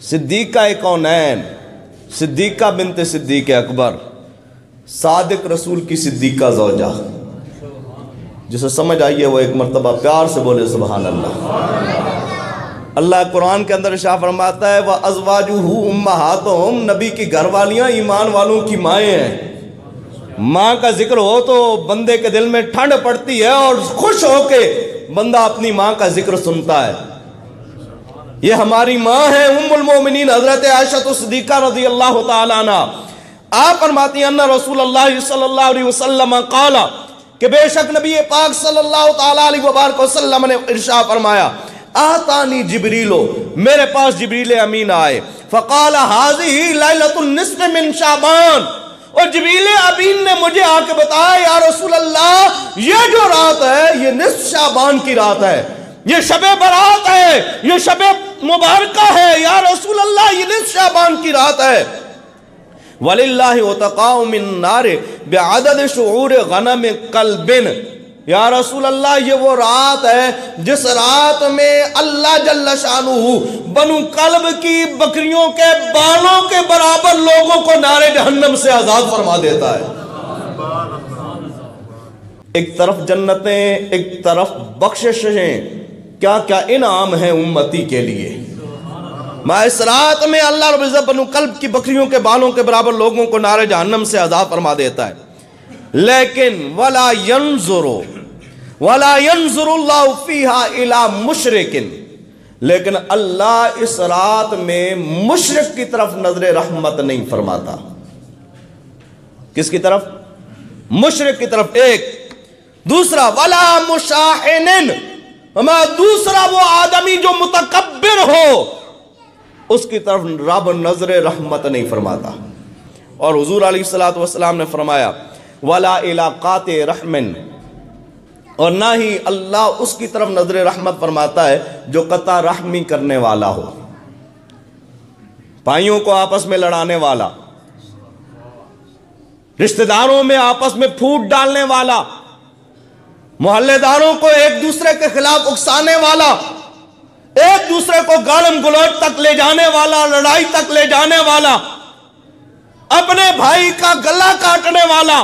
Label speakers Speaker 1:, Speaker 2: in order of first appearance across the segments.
Speaker 1: Siddiqa कौनैन, Siddiqa bint Siddiq Akbar, Sadiq रसूल की सिद्दीक़ा ज़ौजा। जिसे समझ आई है वो एक मरतबा प्यार से बोले सुभान अल्लाह। अल्लाह कुरान के अंदर इरशाद फरमाता है, व अज़वाजुहु उम्महातुहुम, नबी की घरवालियाँ ईमान वालों की माएँ हैं। माँ का जिक्र हो तो बंदे के दिल में ठंड पड़ती है और खुश होके बंदा अपनी माँ का जिक्र सुनता है। ये हमारी माँ है उम्मुल मोमिनीन हज़रत आयशा सिद्दीक़ा रज़ियल्लाहु तआला अन्हा। आप फरमाती हैं अन्ना रसूलुल्लाह सल्लल्लाहु अलैहि वसल्लम क़ाला, कि बेशक नबी पाक सल्लल्लाहु तआला अलैहि वसल्लम ने इरशाद फरमाया, आतानी जिब्रीलो, मेरे पास जिब्रील अमीन आए, फ़क़ाला हाज़िही लैलतुन निस्फ़ मिन शाबान, और जिब्रील अमीन ने मुझे आके बताया या रसूल अल्लाह, ये जो रात है ये निस्फ़ शाबान की रात है, ये शबे बरात है, ये शबे मुबारका है या रसूल अल्लाह, ये निस्फ़ शाबान की रात है। वलिल्लाहि उतक़ाउ मिन नार बिअदद शुऊर गनम कल्बिन, या रसूल अल्लाह ये वो रात है जिस रात में अल्लाह जल्ल शानुहु बनु कल्ब की बकरियों के बालों के बराबर लोगों को नारे जहन्नम से आजाद फरमा देता है। एक तरफ जन्नतें, एक तरफ बख्शिशें, क्या क्या इनाम है उम्मती के लिए। मैं इस रात में अल्लाह रब्बुल इज्जत बनु कल्ब की बकरियों के बालों के बराबर लोगों को नारे जहन्नम से आजाद फरमा देता है। लेकिन वला यंजुरुल्लाहु फीहा इला मुशरिकिन, लेकिन अल्लाह इस रात में मुशरिक की तरफ नजर रहमत नहीं फरमाता। किसकी तरफ? मुशरिक की तरफ। एक दूसरा वला मुशाहिनिन, दूसरा वो आदमी जो मुतकब्बिर हो उसकी तरफ रब नजर रहमत नहीं फरमाता। और हुजूर अलैहिस्सलातु वस्सलाम ने फरमाया वला इलाक़ाते रहमन, और ना ही अल्लाह उसकी तरफ नजर रहमत फरमाता है जो कता रहमी करने वाला हो, भाइयों को आपस में लड़ाने वाला, रिश्तेदारों में आपस में फूट डालने वाला, मोहल्लेदारों को एक दूसरे के खिलाफ उकसाने वाला, एक दूसरे को गालम गलौज तक ले जाने वाला, लड़ाई तक ले जाने वाला, अपने भाई का गला काटने वाला,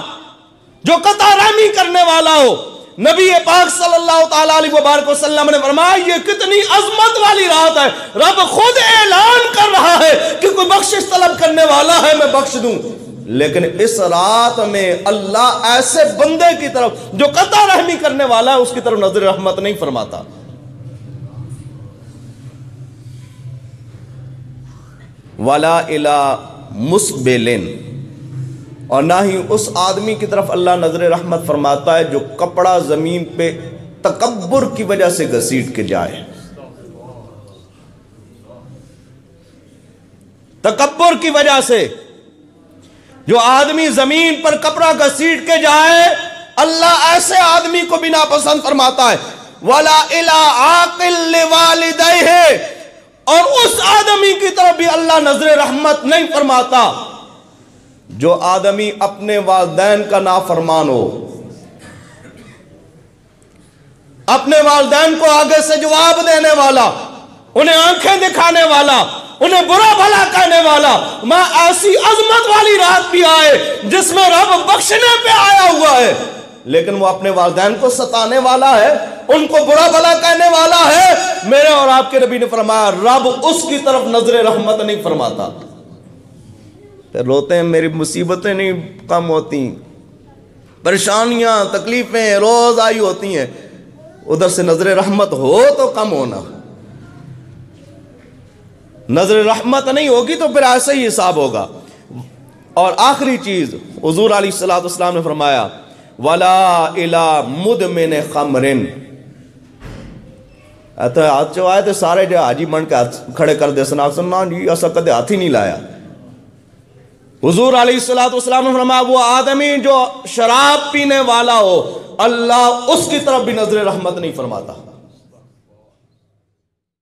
Speaker 1: जो कता रहमी करने वाला हो। नबी पाक सल्लल्लाहु तआला अलैहि वसल्लम ने फरमाया ये कितनी अजमत वाली रात है, रब खुद ऐलान कर रहा है कि कोई बख्शिश तलब करने वाला है मैं बख्श दूं। लेकिन इस रात में अल्लाह ऐसे बंदे की तरफ जो कता रहमी करने वाला है उसकी तरफ नजर रहमत नहीं फरमाता। वला इला मुस्बिलिन, और ना ही उस आदमी की तरफ अल्लाह नजर रहमत फरमाता है जो कपड़ा जमीन पे तकब्बुर की वजह से घसीट के जाए। तकब्बुर की वजह से जो आदमी जमीन पर कपड़ा घसीट के जाए, अल्लाह ऐसे आदमी को भी नापसंद फरमाता है। वला इला आकिल लिवालिदैहि, और उस आदमी की तरफ भी अल्लाह नजर रहमत नहीं फरमाता जो आदमी अपने वालिदैन का नाफरमान हो, अपने वालिदैन को आगे से जवाब देने वाला, उन्हें आंखें दिखाने वाला, उन्हें बुरा भला कहने वाला। मैं ऐसी अजमत वाली रात भी आए जिसमें रब बख्शने पे आया हुआ है, लेकिन वो अपने वालिदैन को सताने वाला है, उनको बुरा भला कहने वाला है। मेरे और आपके नबी ने फरमाया रब उसकी तरफ नजर रहमत नहीं फरमाता। तो रोते हैं मेरी मुसीबतें नहीं कम होती, परेशानियां तकलीफें रोज आई होती हैं, उधर से नजर रहमत हो तो कम होना, नजर रहमत नहीं होगी तो फिर ऐसे ही हिसाब होगा। और आखिरी चीज हुजूर अलैहिस्सलातु वस्सलाम ने फरमाया वला इला मुदमिन खमरिन, हाथ जो आए तो सारे जो हाजी बन के हाथ खड़े कर दे सुना सुनना जी ऐसा कदे हाथ ही नहीं लाया। हुजूर अलैहिस्सलातु वस्सलाम ने फरमाया वो आदमी जो शराब पीने वाला हो अल्लाह उसकी तरफ भी नजर रहमत नहीं फरमाता।